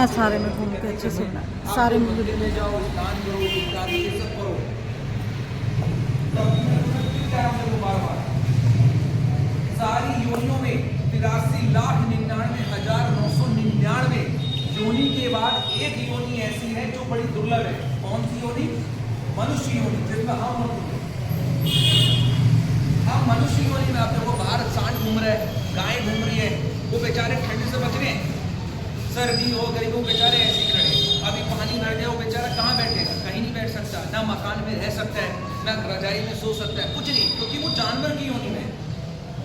है सारे में घूम के अच्छे से सारे में में जाओ, स्नान करो, इत्यादि ये सब करो। सारी योनियों में 83,99,999 योनि के बाद एक योनि ऐसी है जो बड़ी दुर्लभ है। कौन सी योनि? मनुष्य योनि, जिसमें हम मनुष्य योनि में आप देखो, बाहर सांड घूम रहा है, गाय घूम रही है, वो बेचारे ठंड से बच रहे हैं, सर्दी हो गई वो बेचारे ऐसे ही खड़े। अभी पानी भर गया, वो बेचारा कहाँ बैठेगा? कहीं नहीं बैठ सकता, ना मकान में रह सकता है, ना रजाई में सो सकता है, कुछ नहीं, क्योंकि वो जानवर की योनि में।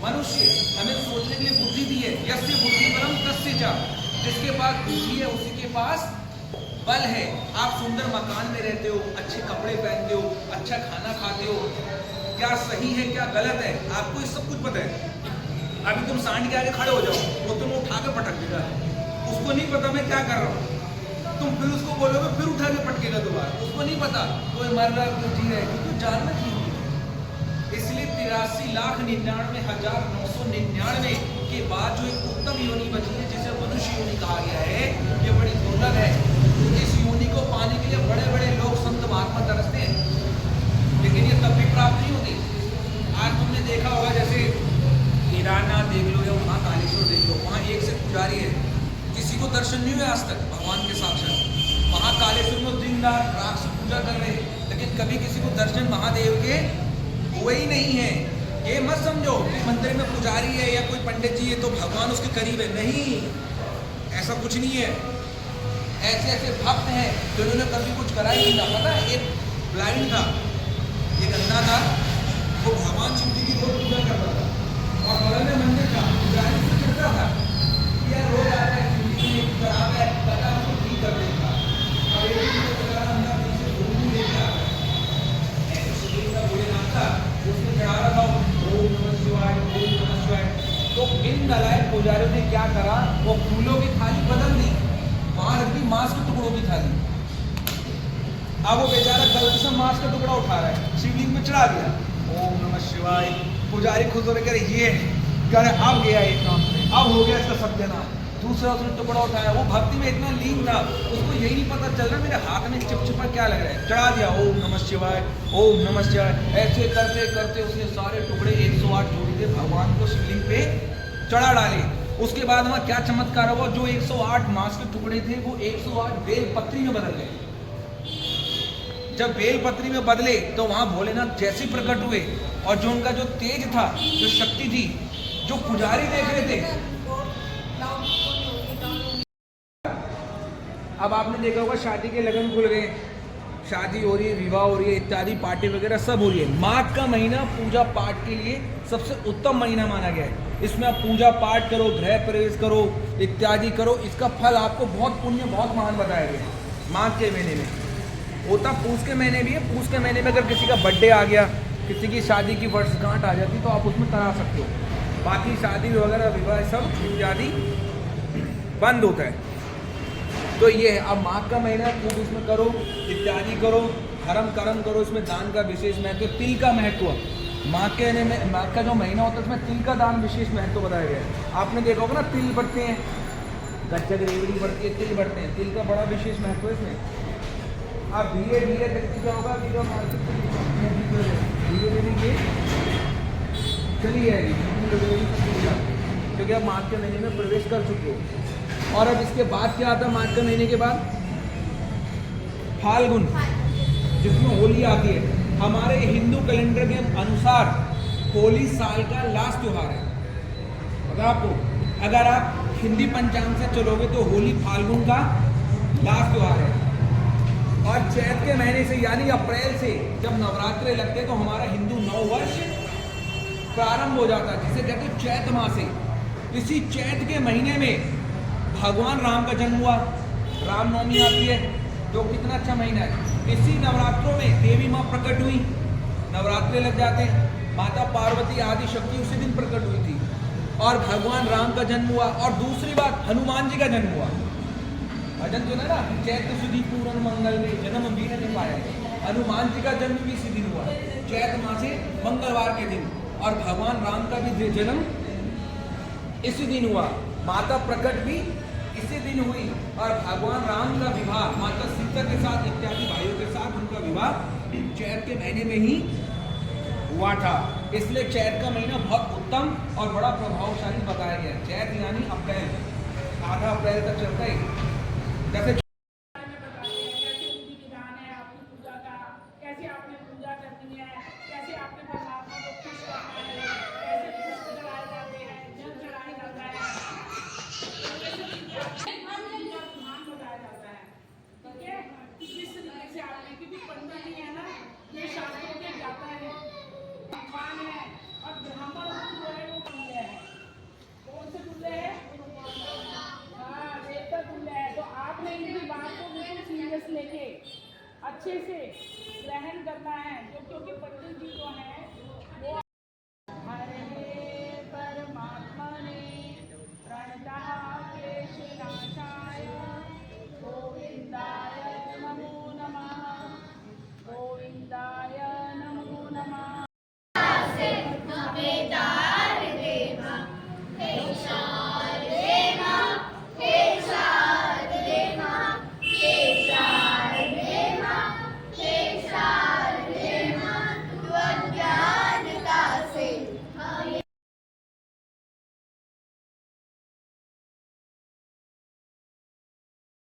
मनुष्य हमें सोचने के लिए बुद्धि दी है। यस्य बुद्धि बलम तस्य च, जिसके पास बुद्धि है उसी के पास बल है। आप सुंदर मकान में रहते हो, अच्छे कपड़े पहनते हो, अच्छा खाना खाते हो, क्या सही है क्या गलत है आपको ये सब कुछ पता है। अभी तुम सांड के आगे खड़े हो जाओ, वो तुम्हें उठा के पटक देगा, उसको नहीं पता मैं क्या कर रहा हूँ। तुम फिर उसको बोलोगे, फिर उठा के पटकेगा दोबारा, उसको नहीं पता कोई मर रहा है कोई जी रहा है, क्योंकि जानना चाहिए। इसलिए 83,99,999 के बाद जो एक उत्तम योनि बची है, जिसे मनुष्य योनि कहा गया है, ये बड़ी दुर्लभ है। इस योनि को पाने के लिए बड़े बड़े लोग संत महात्मा तरसते हैं, लेकिन ये तब भी प्राप्त नहीं होती। आज तुमने देखा होगा, जैसे केदारनाथ देख लो या महाकालेश्वर देख लो, वहाँ एक से पुजारी है, किसी को दर्शन नहीं हुए आज तक भगवान के साक्षात। महाकालेश्वर में दिन रात रात से पूजा कर रहे हैं, लेकिन कभी किसी को दर्शन महादेव के हुए ही नहीं है। ये मत समझो कि मंदिर में पुजारी है या कोई पंडित जी है तो भगवान उसके करीब है, नहीं, ऐसा कुछ नहीं है। ऐसे ऐसे भक्त हैं जिन्होंने कभी कुछ करा ही नहीं था। पता है, एक ब्लाइंड था, एक अंधा था, वो भगवान शिव जी की रोज पूजा करता था, और बगल में मंदिर था, पुजारी से चिढ़ता था, यह रोज आ रहा है शिव जी की खराब है, पता उसको ठीक कर देगा। अब एक दिन को चला अंधा पीछे घूमने लेके आ गया, ऐसे शिव का भोलेनाथ था, उसने चढ़ा रहा था ओम नमः शिवाय, ओम नमः शिवाय। तो इन नलायक पुजारियों ने क्या करा, वो फूलों की थाली बदल दी, वहां रख दी मांस के टुकड़ों की थाली। अब वो बेचारा गलती से मांस का टुकड़ा उठा रहा है, शिवलिंग में चढ़ा दिया, ओम नमः शिवाय। पुजारी खुश हो रहे, ये करे अब गया एक काम से, अब हो गया इसका सत्यानाश। दूसरा उसने टुकड़ा उठाया, वो भक्ति में इतना लीन था, उसको यही नहीं पता चल रहा मेरे हाथ में चिपचिपा क्या लग रहा है, चढ़ा दिया ओम नमः शिवाय, ओम नमः शिवाय। ऐसे करते करते उसने सारे टुकड़े 108 जोड़ी थे, भगवान को शिवलिंग पे चढ़ा डाले। उसके बाद वहाँ क्या चमत्कार हुआ, जो 108 मांस के टुकड़े थे वो 108 बेल पत्री में बदल गए। जब बेल पत्री में बदले तो वहां भोलेनाथ जैसे प्रकट हुए, और जो उनका जो तेज था, जो शक्ति थी, जो पुजारी देख रहे थे। अब आपने देखा होगा शादी के लगन खुल गए, शादी हो रही है, विवाह हो रही है, इत्यादि पार्टी वगैरह सब हो रही है। माघ का महीना पूजा पाठ के लिए सबसे उत्तम महीना माना गया है। इसमें आप पूजा पाठ करो, गृह प्रवेश करो, इत्यादि करो, इसका फल आपको बहुत पुण्य, बहुत महान बताया गया है। माघ के महीने में होता, पूस के महीने भी है। पूस के महीने में अगर किसी का बर्थडे आ गया, किसी की शादी की वर्षगांठ आ जाती, तो आप उसमें करा सकते हो। बाकी शादी वगैरह विवाह सब इत्यादि बंद होता है। तो ये है, अब माघ का महीना खूब इसमें करो, इत्यादि करो, धर्म कर्म करो, इसमें दान का विशेष महत्व, तिल का महत्व। माघ के में माघ का जो महीना होता है उसमें तिल का दान विशेष महत्व बताया गया है। आपने देखा होगा ना, तिल बढ़ते हैं, गज्जक रेवड़ी बढ़ती है, तिल बढ़ते हैं, तिल का बड़ा विशेष महत्व है इसमें। आप धीरे धीरे देखते क्या होगा, धीरे धीरे ये चली जाएगी, क्योंकि आप माघ के महीने में प्रवेश कर चुके हो। और अब इसके बाद क्या आता है, माघ के महीने के बाद फाल्गुन, जिसमें होली आती है। हमारे हिंदू कैलेंडर के अनुसार होली साल का लास्ट त्योहार है। पता आपको, अगर आप हिंदी पंचांग से चलोगे तो होली फाल्गुन का लास्ट त्योहार है। और चैत के महीने से यानी अप्रैल से जब नवरात्रे लगते हैं तो हमारा हिंदू नववर्ष प्रारंभ हो जाता है, जिसे कहते हैं चैत मासे। इसी चैत के महीने में भगवान राम का जन्म हुआ, रामनवमी आती है, जो कितना अच्छा महीना है। इसी नवरात्रों में देवी माँ प्रकट हुई, नवरात्रे लग जाते हैं। माता पार्वती आदि शक्ति उसी दिन प्रकट हुई थी, और भगवान राम का जन्म हुआ। और दूसरी बात, हनुमान जी का जन्म हुआ। भजन सुना ना, चैत सुधी पूरन मंगल में जन्म बीन ने पाया। हनुमान जी का जन्म भी इसी दिन हुआ, चैत माह से मंगलवार के दिन। और भगवान राम का भी जन्म इसी दिन हुआ, माता प्रकट भी इसी दिन हुई और भगवान राम का विवाह माता सीता के साथ इत्यादि भाइयों के साथ उनका विवाह चैत के महीने में ही हुआ था। इसलिए चैत का महीना बहुत उत्तम और बड़ा प्रभावशाली बताया गया है। चैत यानी अप्रैल, आधा अप्रैल तक चलता है। जैसे